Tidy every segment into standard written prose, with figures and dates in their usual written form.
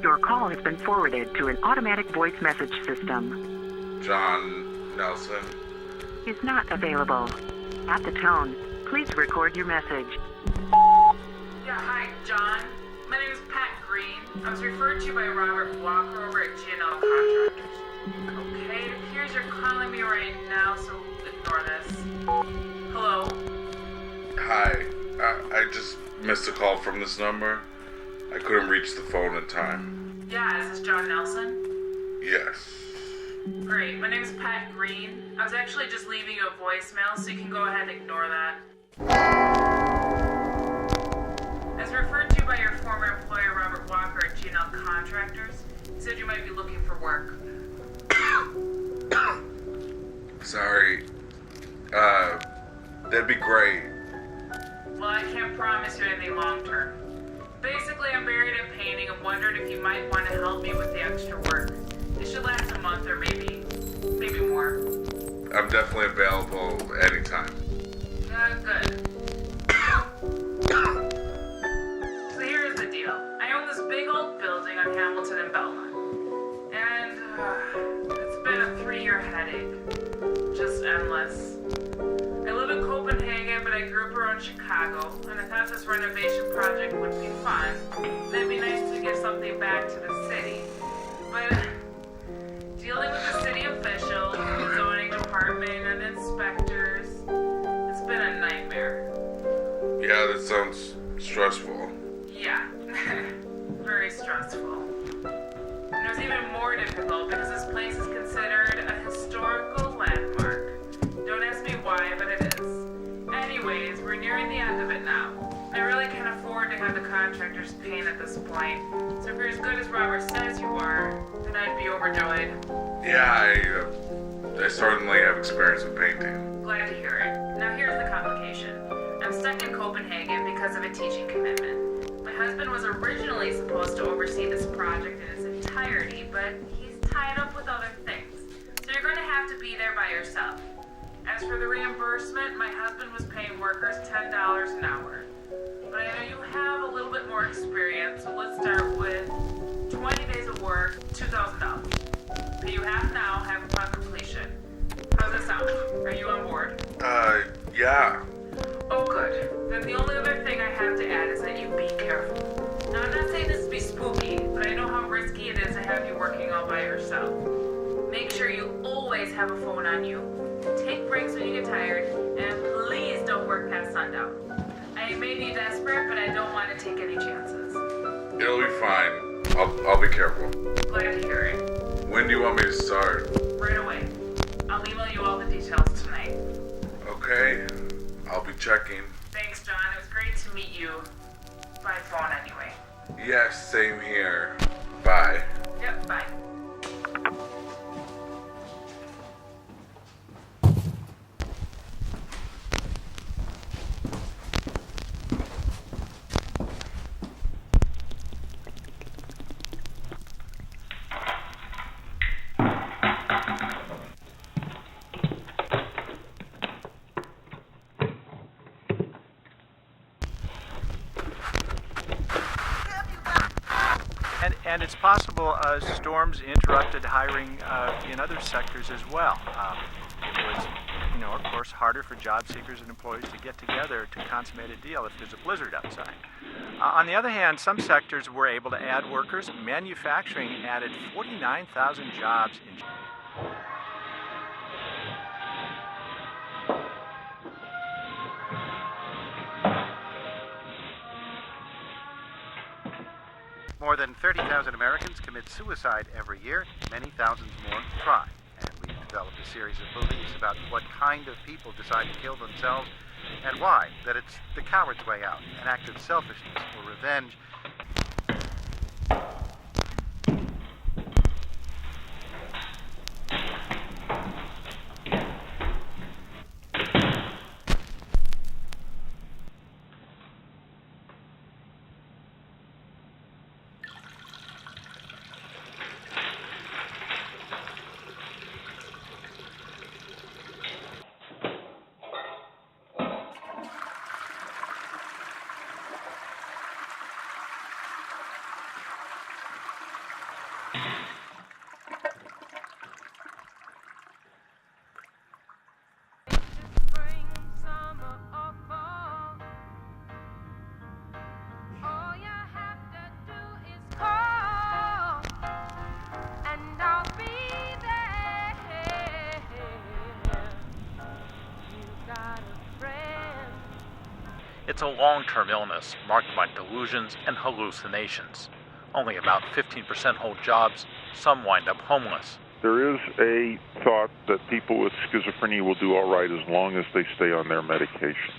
Your call has been forwarded to an automatic voice message system. John Nelson Is not available. At the tone, please record your message. Yeah, hi, John. My name is Pat Green. I was referred to you by Robert Walker over at GNL Contractors. Okay, it appears you're calling me right now, so ignore this. Hello? Hi. I just missed a call from this number. I couldn't reach the phone in time. Yeah, is this John Nelson? Yes. Great, my name is Pat Green. I was actually just leaving you a voicemail, so you can go ahead and ignore that. As referred to by your former employer, Robert Walker at GNL Contractors, he said you might be looking for work. Sorry. That'd be great. Well, I can't promise you anything long-term. Basically, I'm buried in painting and wondered if you might want to help me with the extra work. It should last a month or maybe more. I'm definitely available anytime. Good. So here's the deal. I own this big old building on Hamilton and Belmont. And it's been a 3-year headache. Just endless. I live in Copenhagen, but I grew up around Chicago, and I thought this renovation project would be fun. It'd be nice to give something back to the city. But dealing with the city officials, the zoning department, and inspectors, it's been a nightmare. Yeah, that sounds stressful. Yeah, very stressful. And it was even more difficult because this place is considered a historical landmark. Don't ask me why, but it is. Anyways, we're nearing the end of it now. I really can't afford to have the contractors paint at this point. So if you're as good as Robert says you are, then I'd be overjoyed. Yeah, I certainly have experience with painting. Glad to hear it. Now here's the complication. I'm stuck in Copenhagen because of a teaching commitment. My husband was originally supposed to oversee this project in its entirety, but he's tied up with other things. So you're going to have to be there by yourself. As for the reimbursement, my husband was paying workers $10 an hour. But I know you have a little bit more experience, so let's start with 20 days of work, $2,000. Pay you half now, half upon completion. How's it sound? Are you on board? Yeah. Oh, good. Then the only other thing I have to add is that you be careful. Now, I'm not saying this to be spooky, but I know how risky it is to have you working all by yourself. Make sure you always have a phone on you. Take breaks when you get tired, and please don't work past sundown. I may be desperate, but I don't want to take any chances. It'll be fine. I'll be careful. Glad to hear it. When do you want me to start? Right away. I'll email you all the details tonight. Okay. I'll be checking. Thanks, John. It was great to meet you. By phone, anyway. Yes, same here. Bye. Yep, bye. And it's possible storms interrupted hiring in other sectors as well. It was, of course, harder for job seekers and employees to get together to consummate a deal if there's a blizzard outside. On the other hand, some sectors were able to add workers. Manufacturing added 49,000 jobs in More than 30,000 Americans commit suicide every year. Many thousands more try. And we've developed a series of beliefs about what kind of people decide to kill themselves and why. That it's the coward's way out, an act of selfishness or revenge. It's a long-term illness marked by delusions and hallucinations. Only about 15% hold jobs. Some wind up homeless. There is a thought that people with schizophrenia will do all right as long as they stay on their medication.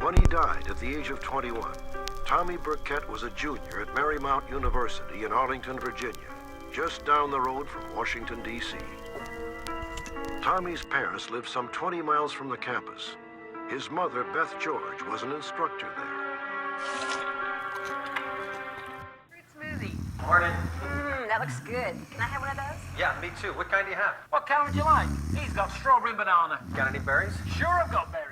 When he died at the age of 21, Tommy Burkett was a junior at Marymount University in Arlington, Virginia, just down the road from Washington, D.C. Tommy's parents lived some 20 miles from the campus. His mother, Beth George, was an instructor there. Fruit smoothie. Morning. That looks good. Can I have one of those? Yeah, me too. What kind do you have? What kind would you like? He's got strawberry and banana. Got any berries? Sure, I've got berries.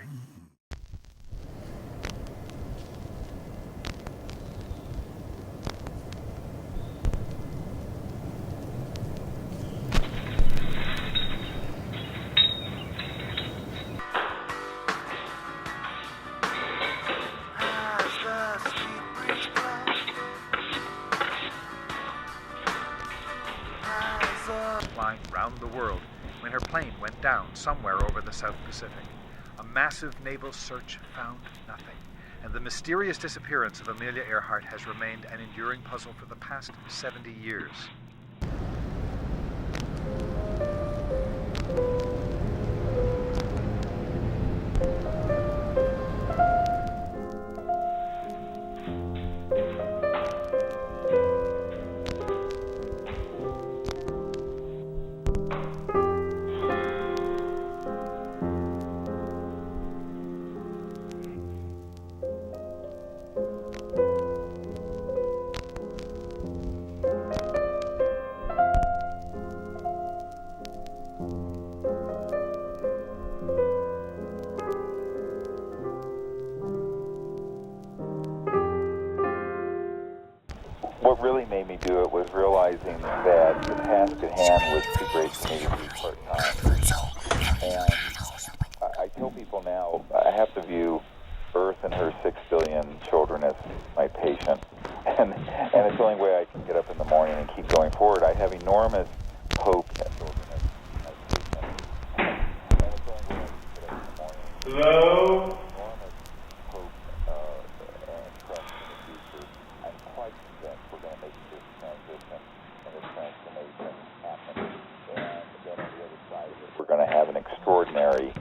Flying round the world when her plane went down somewhere over the South Pacific. A massive naval search found nothing, and the mysterious disappearance of Amelia Earhart has remained an enduring puzzle for the past 70 years. What really made me do it was realizing that the task at hand was too great for me to be part-time. And I tell people now, I have to view Earth and her 6 billion children as my patient. And it's the only way I can get up in the morning and keep going forward. I have enormous hope in children as my patient. And it's the only way I can get up in the morning. Hello? Enormous hope and trust in the future. I'm quite convinced we're going to make this transition and this transformation happen. And then on the other side of it, we're going to have an extraordinary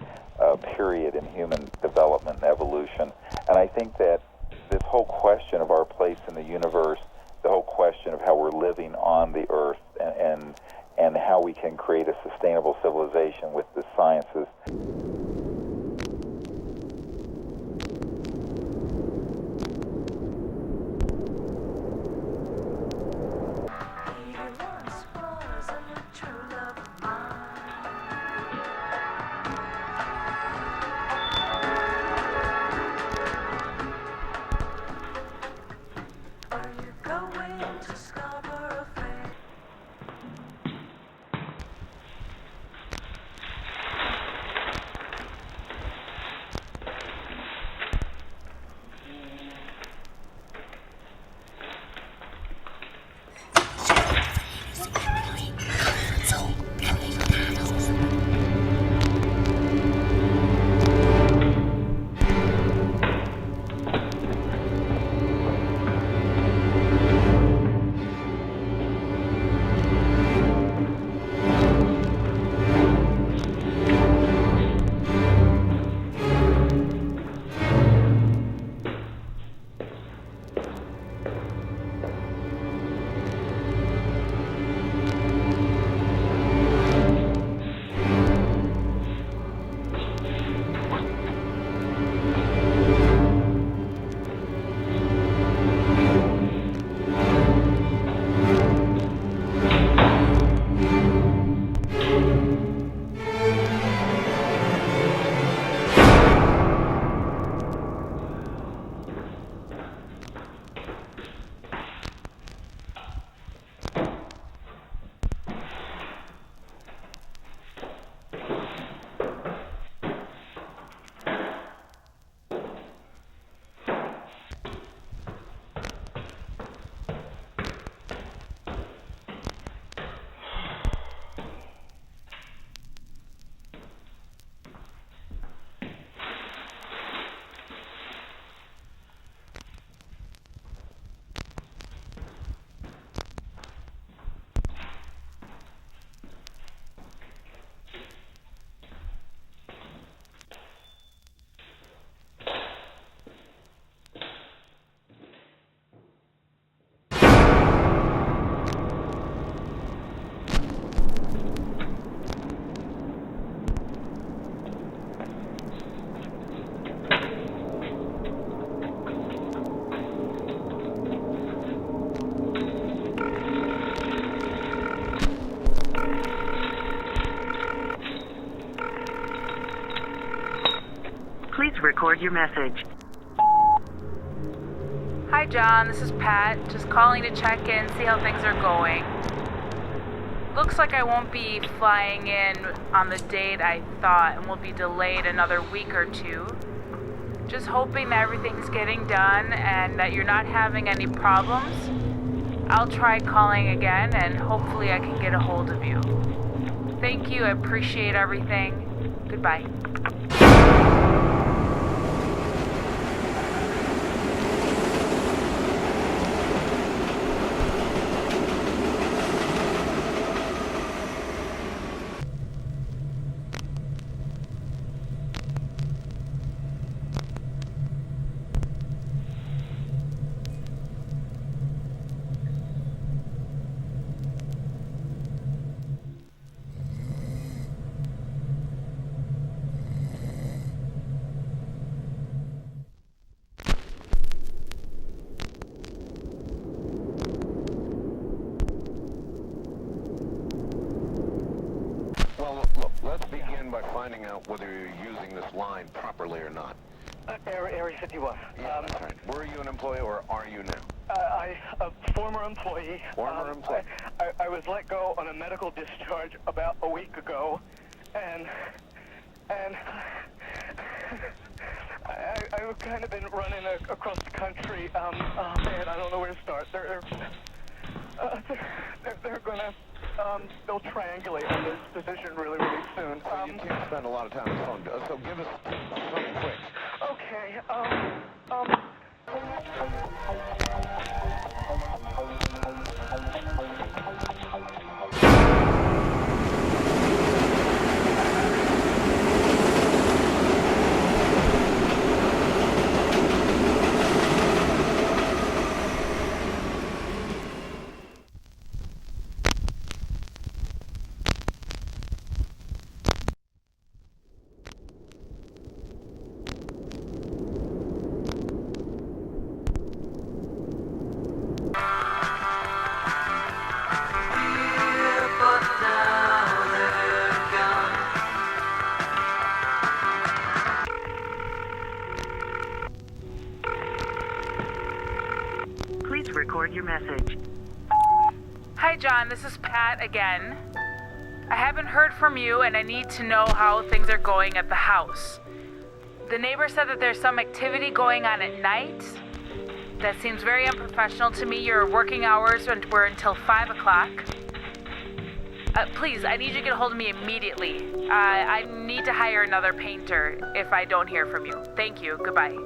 period in human development and evolution. And I think that this whole question of our place in the universe, the whole question of how we're living on the earth and how we can create a sustainable civilization with the sciences. record your message. Hi, John. This is Pat. Just calling to check in, see how things are going. Looks like I won't be flying in on the date I thought and will be delayed another week or two. Just hoping that everything's getting done and that you're not having any problems. I'll try calling again and hopefully I can get a hold of you. Thank you. I appreciate everything. Goodbye. Let's begin by finding out whether you're using this line properly or not. Area 51. Yeah, that's right. Were you an employee or are you now? A former employee. Former employee. I was let go on a medical discharge about a week ago, and I've kind of been running across the country. Oh man, I don't know where to start. They're gonna they'll triangulate on this position really soon. Well, you can't spend a lot of time on the phone, so give us something quick. Okay. Please record your message. Hi, John. This is Pat again. I haven't heard from you, and I need to know how things are going at the house. The neighbor said that there's some activity going on at night. That seems very unprofessional to me. Your working hours were until 5 o'clock. Please, I need you to get a hold of me immediately. I need to hire another painter if I don't hear from you. Thank you. Goodbye.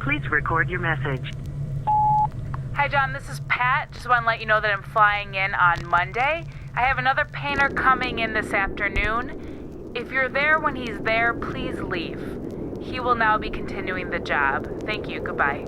Please record your message. Hi, John. This is Pat. Just want to let you know that I'm flying in on Monday. I have another painter coming in this afternoon. If you're there when he's there, please leave. He will now be continuing the job. Thank you. Goodbye.